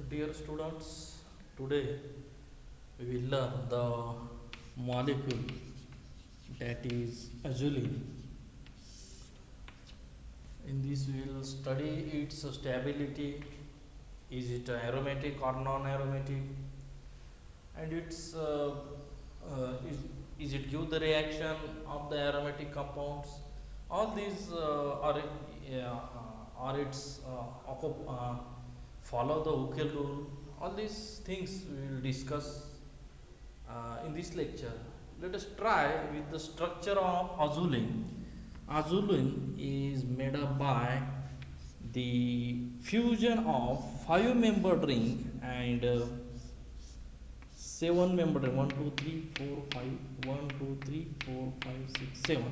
Dear students, today we will learn the molecule that is azulene. In this, we will study its stability. Is it aromatic or non-aromatic? And is it give the reaction of the aromatic compounds? All these are its follow the Huckel rule. All these things we will discuss in this lecture. Let us try with the structure of azulene. Azulene is made up by the fusion of 5-membered ring and 7-membered ring. 1 2 3 4 5 1 2 3 4 5 6 7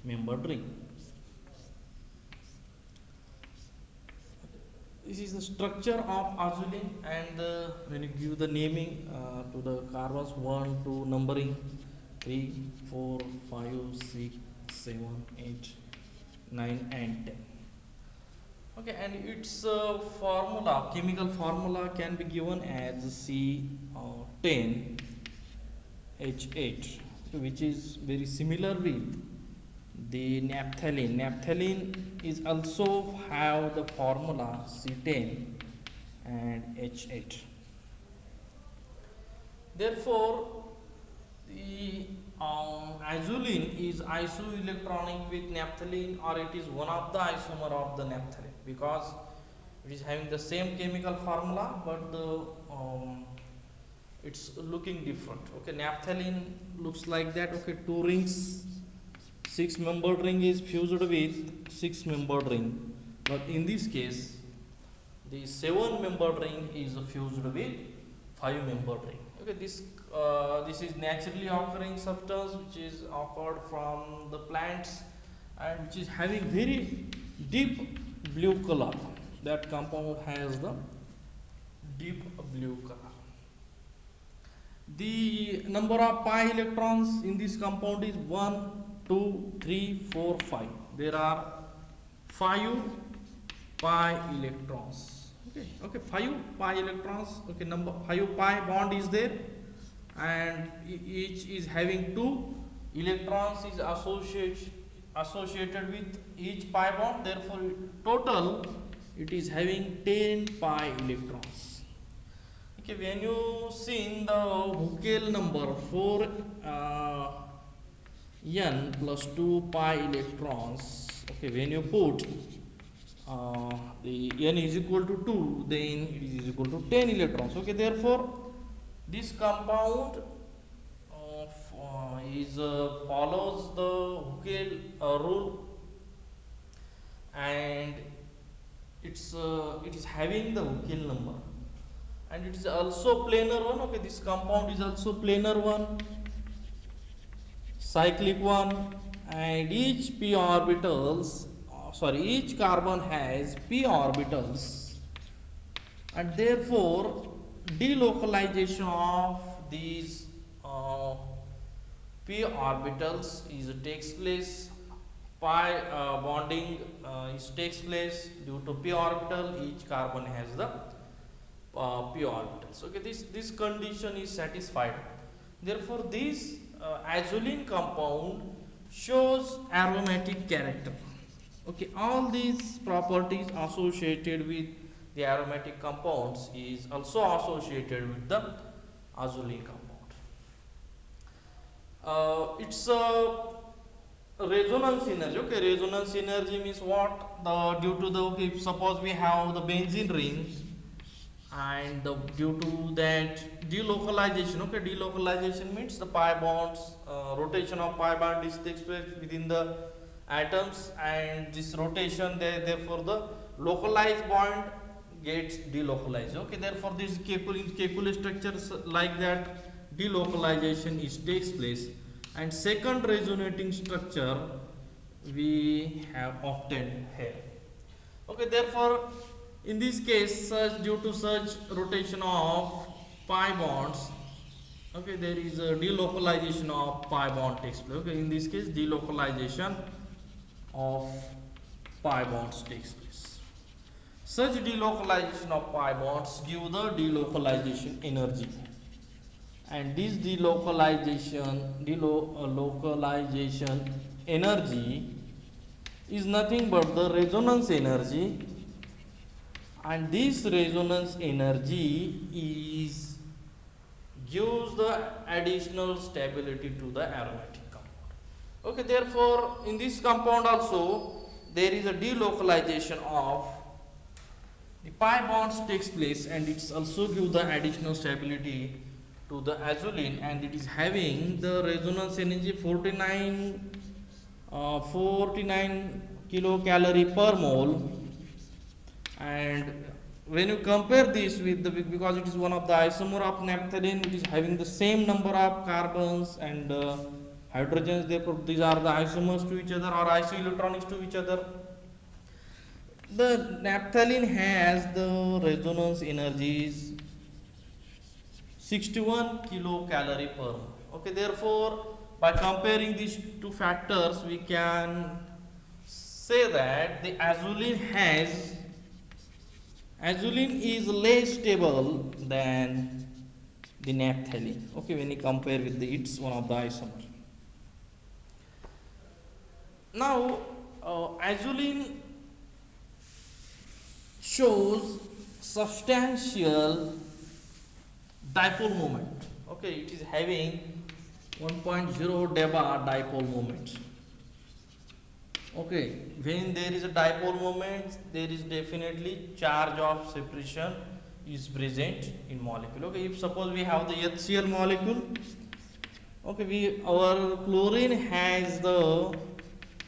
membered ring. This is the structure of azulene, and when you give the naming to the carbons 1 2 numbering 3 4 5 6 7 8 9 and 10. Okay, and its formula, chemical formula, can be given as C10H8, which is very similar with the naphthalene. Naphthalene is also have the formula C10 and H8. Therefore, the azulene is isoelectronic with naphthalene, or it is one of the isomer of the naphthalene, because it is having the same chemical formula, but the it's looking different. Okay, naphthalene looks like that. Okay, 2 rings, 6-membered ring is fused with 6-membered ring, but in this case the 7-membered ring is fused with 5-membered ring. Okay, this is naturally occurring substance which is occurred from the plants and which is having very deep blue color. That compound has the deep blue color. The number of pi electrons in this compound is 1 2 3 4 5. There are 5 pi electrons. Okay, 5 pi electrons. Okay, number 5 pi bond is there, and each is having 2 electrons is associated with each pi bond. Therefore, total it is having 10 pi electrons. Okay, when you see in the Huckel number 4 n plus 2 pi electrons. Okay, when you put the n is equal to 2, then it is equal to 10 electrons. Okay, therefore this compound follows the Huckel rule, and it is having the Huckel number, and it is also planar one. Okay, this compound is also planar one, cyclic one, and each each carbon has p orbitals, and therefore delocalization of these p orbitals takes place. Pi bonding takes place due to p orbital. Each carbon has the p orbitals. Okay, this condition is satisfied. Therefore, this azulene compound shows aromatic character. Okay, all these properties associated with the aromatic compounds is also associated with the azulene compound. It's a resonance energy. Okay, resonance energy means what? Due to the, okay, suppose we have the benzene ring, and due to that delocalization. Okay, delocalization means the pi bonds, rotation of pi bond takes place within the atoms, and this rotation therefore the localized bond gets delocalized. Okay, therefore this Kekulé structures like that delocalization takes place, and second resonating structure we have obtained here. Okay, therefore in this case, due to such rotation of pi bonds, okay, there is a delocalization of pi bond takes place. Okay, in this case delocalization of pi bonds takes place. Such delocalization of pi bonds give the delocalization energy, and this localization energy is nothing but the resonance energy, and this resonance energy is gives the additional stability to the aromatic compound. Okay, therefore in this compound also there is a delocalization of the pi bonds takes place, and it's also give the additional stability to the azulene, and it is having the resonance energy 49 kilocalorie per mole. And when you compare this with the, because it is one of the isomer of naphthalene, it is having the same number of carbons and hydrogens, therefore these are the isomers to each other or isoelectronics to each other. The naphthalene has the resonance energies 61 kilocalorie per mole. Okay, therefore by comparing these two factors we can say that the azulene is less stable than the naphthalene. Okay, when you compare with the, it's one of the isomer. Now azulene shows substantial dipole moment. Okay, it is having 1.0 deba dipole moment. Okay, when there is a dipole moment, there is definitely charge of separation is present in molecule. Okay, if suppose we have the HCl molecule, okay, our chlorine has the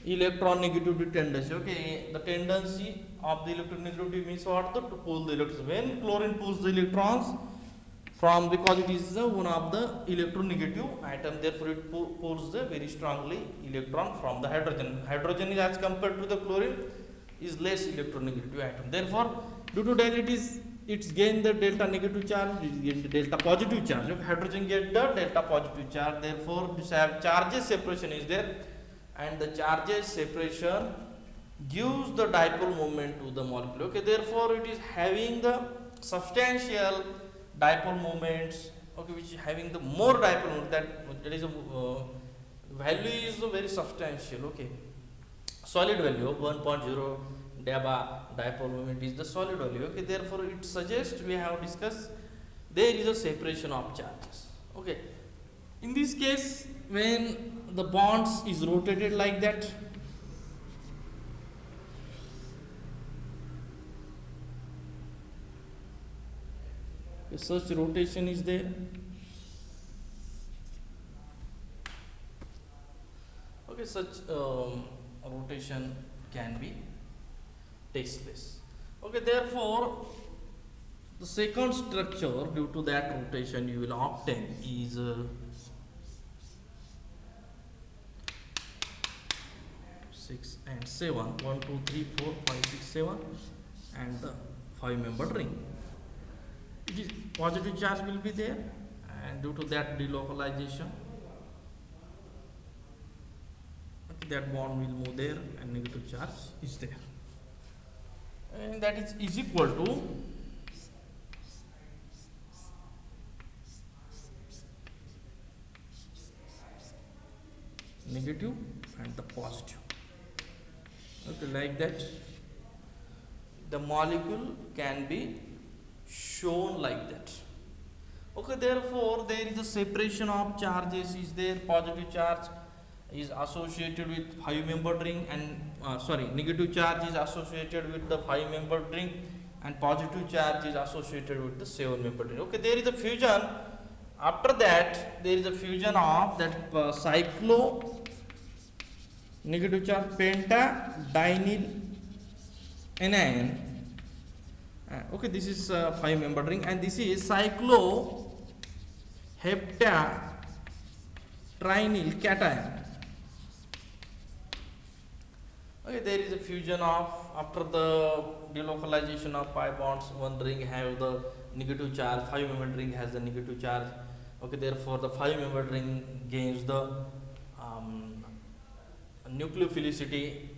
electronegativity tendency. Okay, the tendency of the electronegativity means what? To pull the electrons. When chlorine pulls the electrons from, because it is one of the electronegative atom, therefore it pulls the very strongly electron from the hydrogen. Hydrogen is, as compared to the chlorine, is less electronegative atom. Therefore, due to that it's gain the delta negative charge, it gain the delta positive charge. Okay, hydrogen get the delta positive charge. Therefore, this have charges separation is there, and the charges separation gives the dipole moment to the molecule. Okay, therefore it is having the substantial dipole moments. Okay, which is having the more dipole moment, that is a value is very substantial. Okay, solid value of 1.0 deba dipole moment is the solid value. Okay, therefore it suggests, we have discussed, there is a separation of charges. Okay, in this case when the bonds is rotated like that, such rotation is there. Okay, such rotation can be takes place. Okay, therefore the second structure due to that rotation you will obtain is 6 and 7, 1 2 3 4 5 6 7, and the 5-membered ring. It is positive charge will be there, and due to that delocalization, that bond will move there and negative charge is there, and that is equal to negative and the positive. Okay, like that the molecule can be shown like that. Okay, therefore there is a separation of charges is there. Positive charge is associated with 5-membered ring, and negative charge is associated with the 5-membered ring, and positive charge is associated with the 7-membered ring. Okay, there is a fusion. After that there is a fusion of that cyclo negative charge penta dinyl anion. Okay, this is 5-membered ring, and this is cyclo hepta trinyl cation. Okay, there is a fusion of, after the delocalization of pi bonds, one ring have the negative charge, 5-membered ring has the negative charge. Okay, therefore the 5-membered ring gains the nucleophilicity,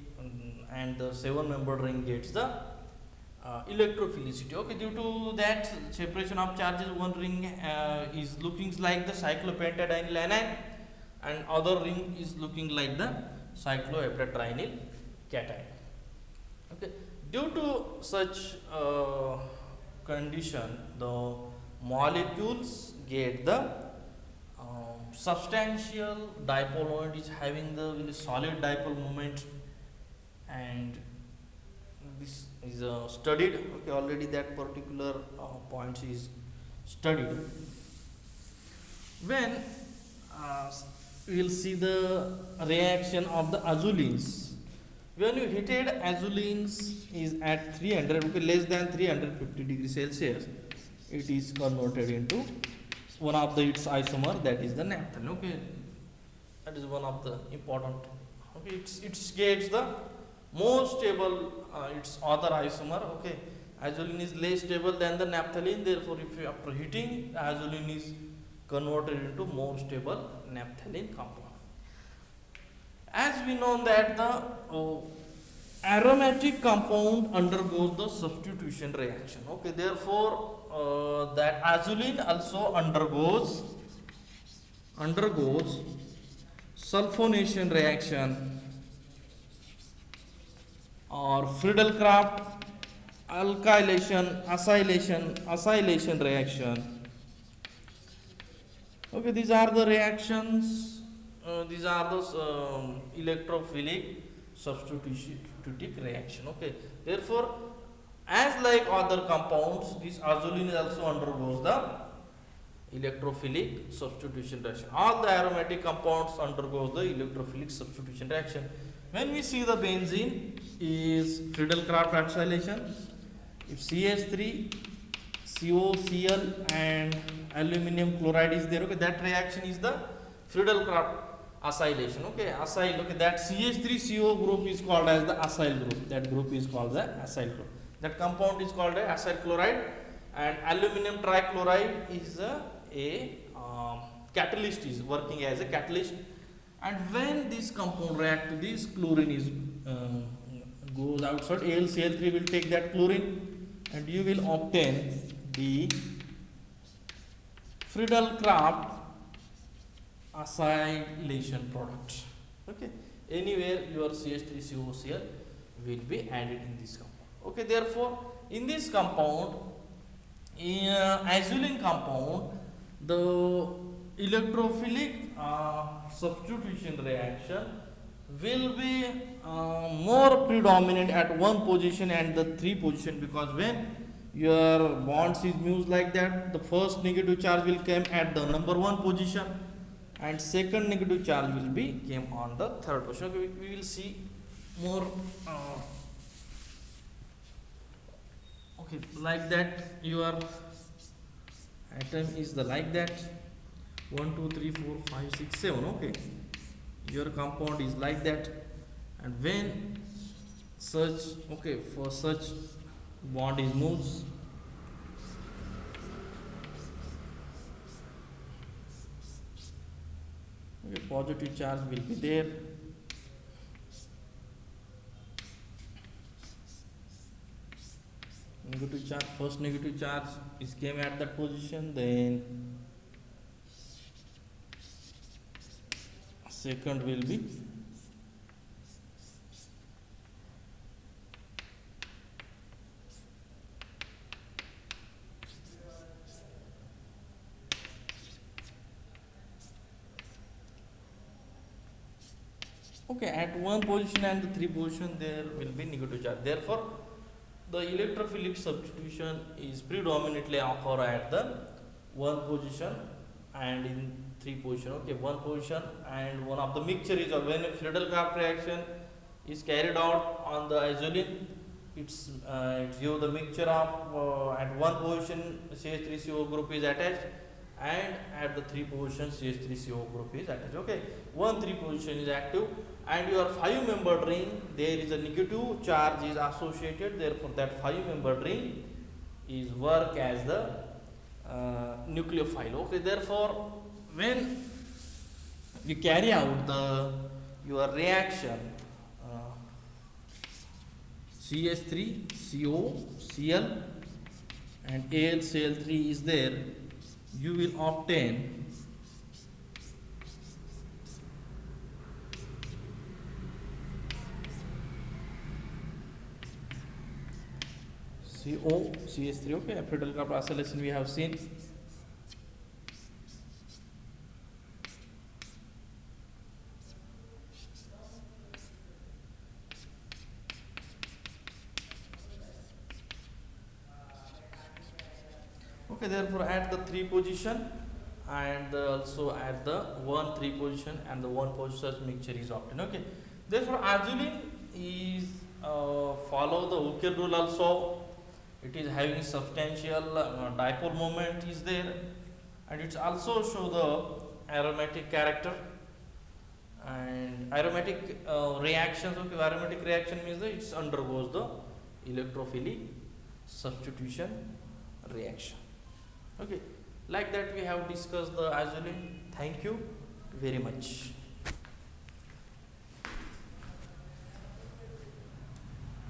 and the 7-membered ring gets the electrophilicity. Okay, due to that separation of charges, one ring is looking like the cyclopentadienyl anion, and other ring is looking like the cycloheptatrinyl cation. Okay, due to such condition, the molecules get the substantial dipole moment is having the very solid dipole moment, and this is studied. Okay, already that particular point is studied. When uh, we will see the reaction of the azulines, when you heated azulines is at 300, okay, less than 350 degrees Celsius, it is converted into one of the its isomer, that is the naphthalene. Okay, that is one of the important. Okay, it gets the more stable its other isomer. Okay, azulene is less stable than the naphthalene, therefore if you after heating, azulene is converted into more stable naphthalene compound. As we know that the aromatic compound undergoes the substitution reaction. Okay, therefore that azulene also undergoes sulfonation reaction or Friedel-Crafts acylation reaction. Okay, these are the reactions. These are the electrophilic substitutive reaction. Okay, therefore, as like other compounds, this azulene also undergoes the electrophilic substitution reaction. All the aromatic compounds undergoes the electrophilic substitution reaction. When we see the benzene is Friedel-Crafts acylation, if CH3, COCl and aluminum chloride is there, okay, that reaction is the Friedel-Crafts acylation. Okay, acyl, okay, that CH3CO group is called as the acyl group. That group is called the acyl group. That compound is called a acyl chloride, and aluminum trichloride is a catalyst, is working as a catalyst. And when this compound react to this, chlorine is goes outside, AlCl3 will take that chlorine and you will obtain the Friedel-Crafts acylation product. Okay, anywhere your CH3COCl will be added in this compound. Okay, therefore in this compound, in azulene compound, the electrophilic substitution reaction will be more predominant at one position and the three position, because when your bonds is used like that, the first negative charge will come at the number one position and second negative charge will be came on the third position. Okay, we will see more okay, like that your atom is the like that 1 2 3 4 5 6 7. Okay, your compound is like that, and when such, okay, for such bond is moves, okay, positive charge will be there, negative charge, first negative charge is came at that position, then second will be okay, at one position and the three position there will be negative charge. Therefore the electrophilic substitution is predominantly occur at the one position and in three position. Okay, one position and one of the mixture is when a Friedel-Crafts reaction is carried out on the azulene, it's give the mixture of at one position CH3CO group is attached, and at the three position CH3CO group is attached. Okay, one three position is active, and your 5-membered ring, there is a negative charge is associated, therefore that 5-membered ring is work as the nucleophile. Okay, therefore when you carry out the your reaction CH3 CO Cl and AlCl3 is there, you will obtain CO CH3. Okay, Friedel Crafts acylation we have seen. Okay, therefore at the 3 position and also at the 1 3 position and the 1 position such mixture is obtained. Okay, therefore azulene is follow the Hooker rule also. It is having substantial dipole moment is there, and it's also show the aromatic character and aromatic reactions. Okay, aromatic reaction means that it undergoes the electrophilic substitution reaction. Okay, like that we have discussed the azulene. Thank you very much.